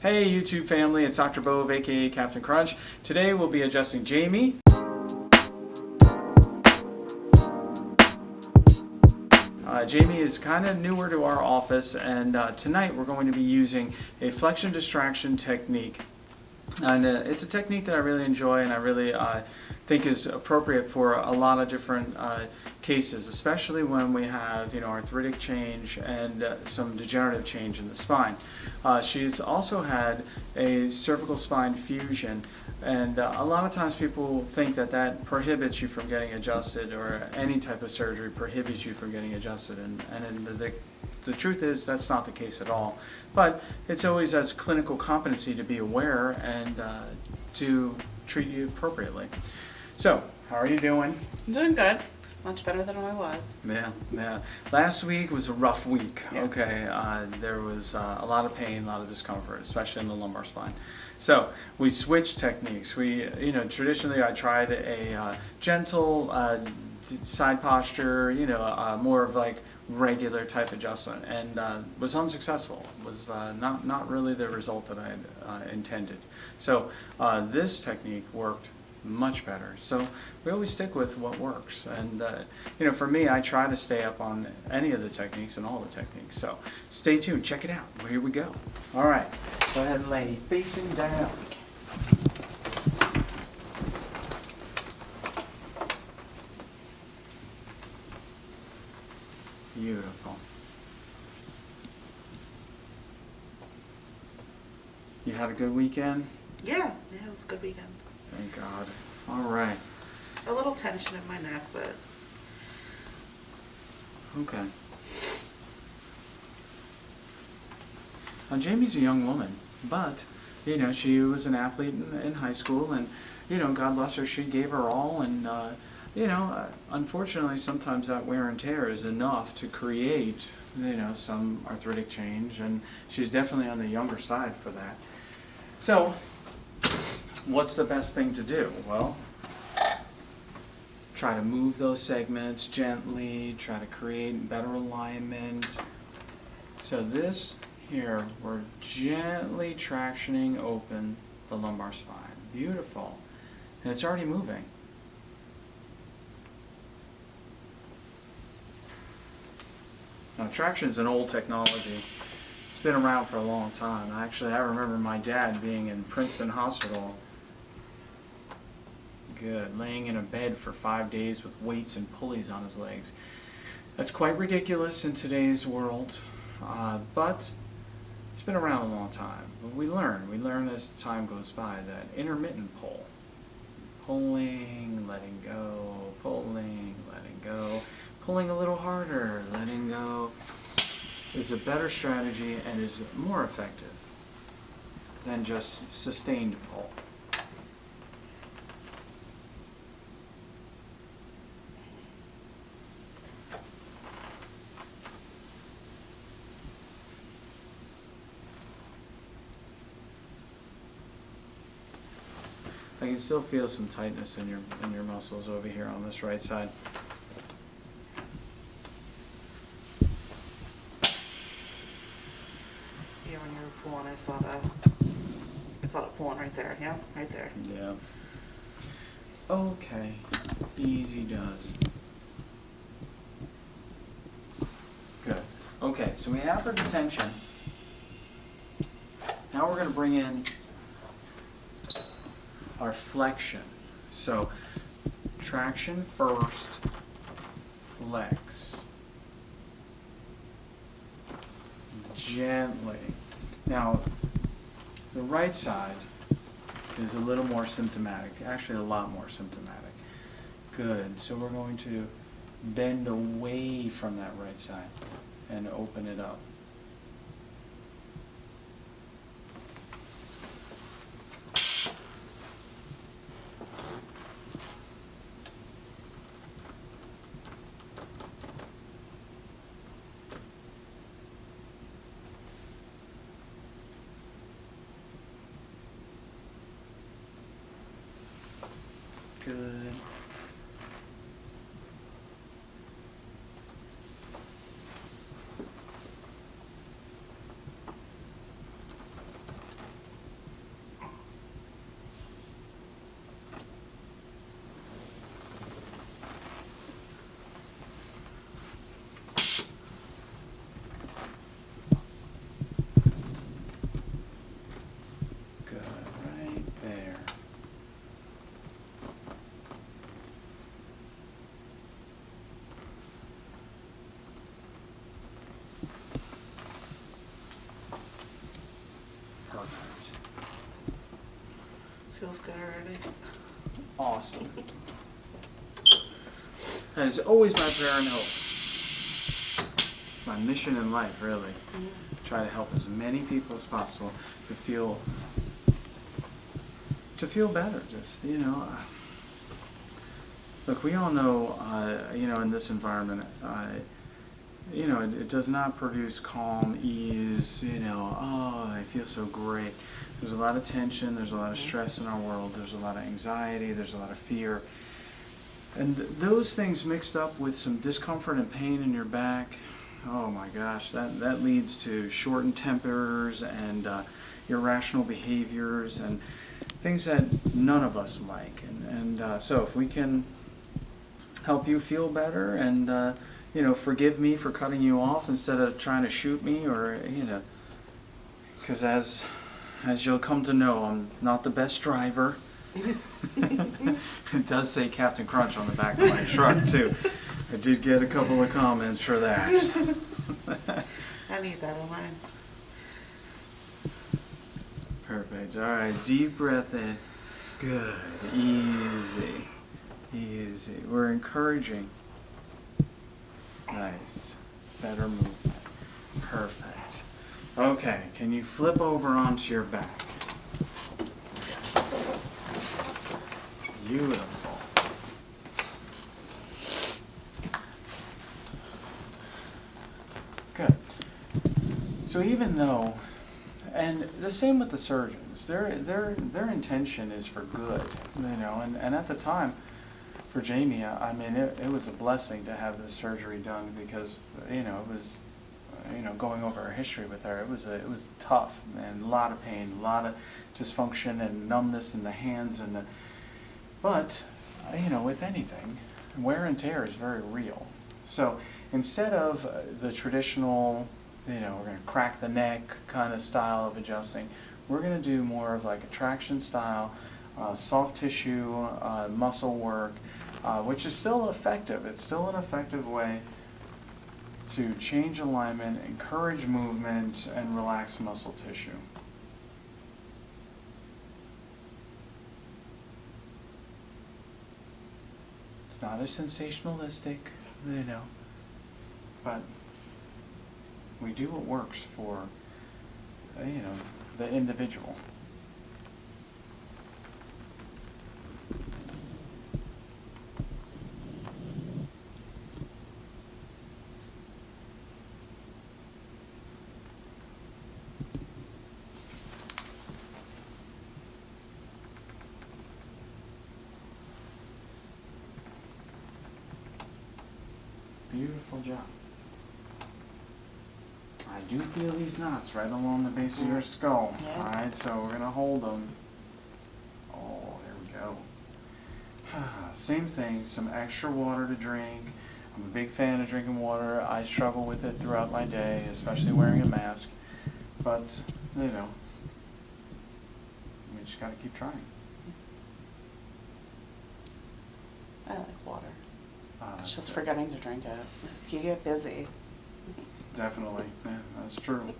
Hey YouTube family, it's Dr. Bove, aka Captain Crunch. Today we'll be adjusting Jaimie. Jaimie is kind of newer to our office, and tonight we're going to be using a flexion distraction technique. And it's a technique that I really enjoy and I really think is appropriate for a lot of different cases, especially when we have arthritic change and some degenerative change in the spine. She's also had a cervical spine fusion, and a lot of times people think that that prohibits you from getting adjusted, or any type of surgery prohibits you from getting adjusted, and the truth is that's not the case at all. But it's always as clinical competency to be aware and to treat you appropriately. So, how are you doing? I'm doing good. Much better than I was. Yeah. Last week was a rough week. Yes. Okay, there was a lot of pain, a lot of discomfort, especially in the lumbar spine. So we switched techniques. Traditionally I tried a gentle side posture, more of like regular type adjustment, and was unsuccessful. Was not really the result that I had intended. So this technique worked much better. So we always stick with what works, and for me, I try to stay up on any of the techniques and all the techniques. So stay tuned, check it out. Here we go. All right, go ahead and lay facing down. Beautiful. You had a good weekend? Yeah, it was a good weekend. Thank God. All right. A little tension in my neck, but Okay. Now, Jaimie's a young woman, but, she was an athlete in high school, and, God bless her, she gave her all, and, unfortunately, sometimes that wear and tear is enough to create, some arthritic change, and she's definitely on the younger side for that. So, what's the best thing to do? Well, try to move those segments gently, try to create better alignment. So this here, we're gently tractioning open the lumbar spine. Beautiful. And it's already moving. Now, traction is an old technology. It's been around for a long time. Actually, I remember my dad being in Princeton Hospital. Good. Laying in a bed for 5 days with weights and pulleys on his legs. That's quite ridiculous in today's world, but it's been around a long time. But we learn as time goes by that intermittent pull, pulling, letting go, pulling, letting go, pulling a little harder, letting go, is a better strategy and is more effective than just sustained pull. I can still feel some tightness in your muscles over here on this right side. yeah, when you were pulling, I thought of pulling right there. Yeah, right there. Yeah. Okay. Easy does. Good. Okay, so we have the tension. Now we're going to bring in our flexion. So traction first, flex. Gently. Now, the right side is a little more symptomatic, actually a lot more symptomatic. Good. So we're going to bend away from that right side and open it up. Good. Feels good already. Awesome. That is always my prayer and hope. It's my mission in life, really. Try to help as many people as possible to feel better. Just, look, we all know, in this environment, it does not produce calm, ease, oh, I feel so great. There's a lot of tension, there's a lot of stress in our world, there's a lot of anxiety, there's a lot of fear. And those things mixed up with some discomfort and pain in your back, oh my gosh, that leads to shortened tempers and irrational behaviors and things that none of us like. And so if we can help you feel better and, forgive me for cutting you off instead of trying to shoot me or, because as you'll come to know, I'm not the best driver. It does say Captain Crunch on the back of my truck, too. I did get a couple of comments for that. I need that on mine. Perfect. All right, deep breath in. Good. Easy. Easy. We're encouraging. Nice. Better movement. Perfect. Okay, can you flip over onto your back? Beautiful. Good. So even though, and the same with the surgeons, their intention is for good, and at the time, for Jaimie, I mean, it was a blessing to have this surgery done because, it was, going over her history with her, it was tough, and a lot of pain, a lot of dysfunction and numbness in the hands but, with anything, wear and tear is very real. So instead of the traditional, we're going to crack the neck kind of style of adjusting, we're going to do more of like a traction style, soft tissue, muscle work, which is still effective. It's still an effective way to change alignment, encourage movement, and relax muscle tissue. It's not as sensationalistic, but we do what works for, the individual. Beautiful job. I do feel these knots right along the base of your skull. Yeah. Alright, so we're going to hold them. Oh, there we go. Same thing, some extra water to drink. I'm a big fan of drinking water. I struggle with it throughout my day, especially wearing a mask. But, we just got to keep trying. I like water. It's just Yeah. forgetting to drink it. You get busy. Definitely, yeah, that's true.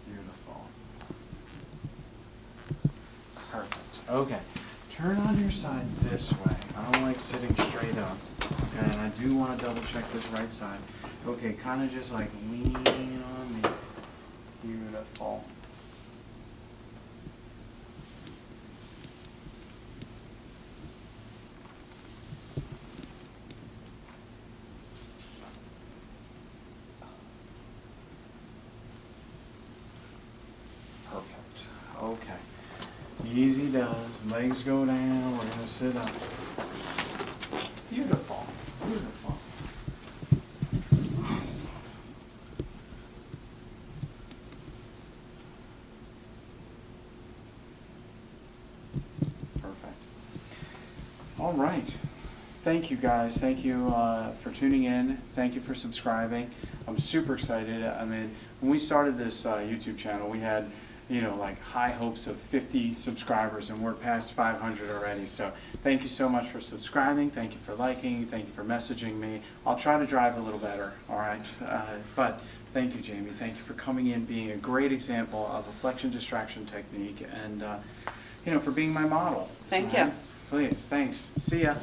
Beautiful. Perfect. Okay, turn on your side this way. I don't like sitting straight up. Okay, and I do want to double check this right side. Okay, kind of just like lean on me. Beautiful. Perfect. Okay. Easy does. Legs go down. We're going to sit up. Beautiful. Beautiful. Perfect. All right. Thank you guys. Thank you for tuning in. Thank you for subscribing. I'm super excited. I mean, when we started this YouTube channel, we had, like high hopes of 50 subscribers, and we're past 500 already. So thank you so much for subscribing. Thank you for liking. Thank you for messaging me. I'll try to drive a little better, all right? But Thank you, Jaimie. Thank you for coming in, being a great example of a flexion distraction technique, and for being my model. Thank All you. Please, thanks. See ya.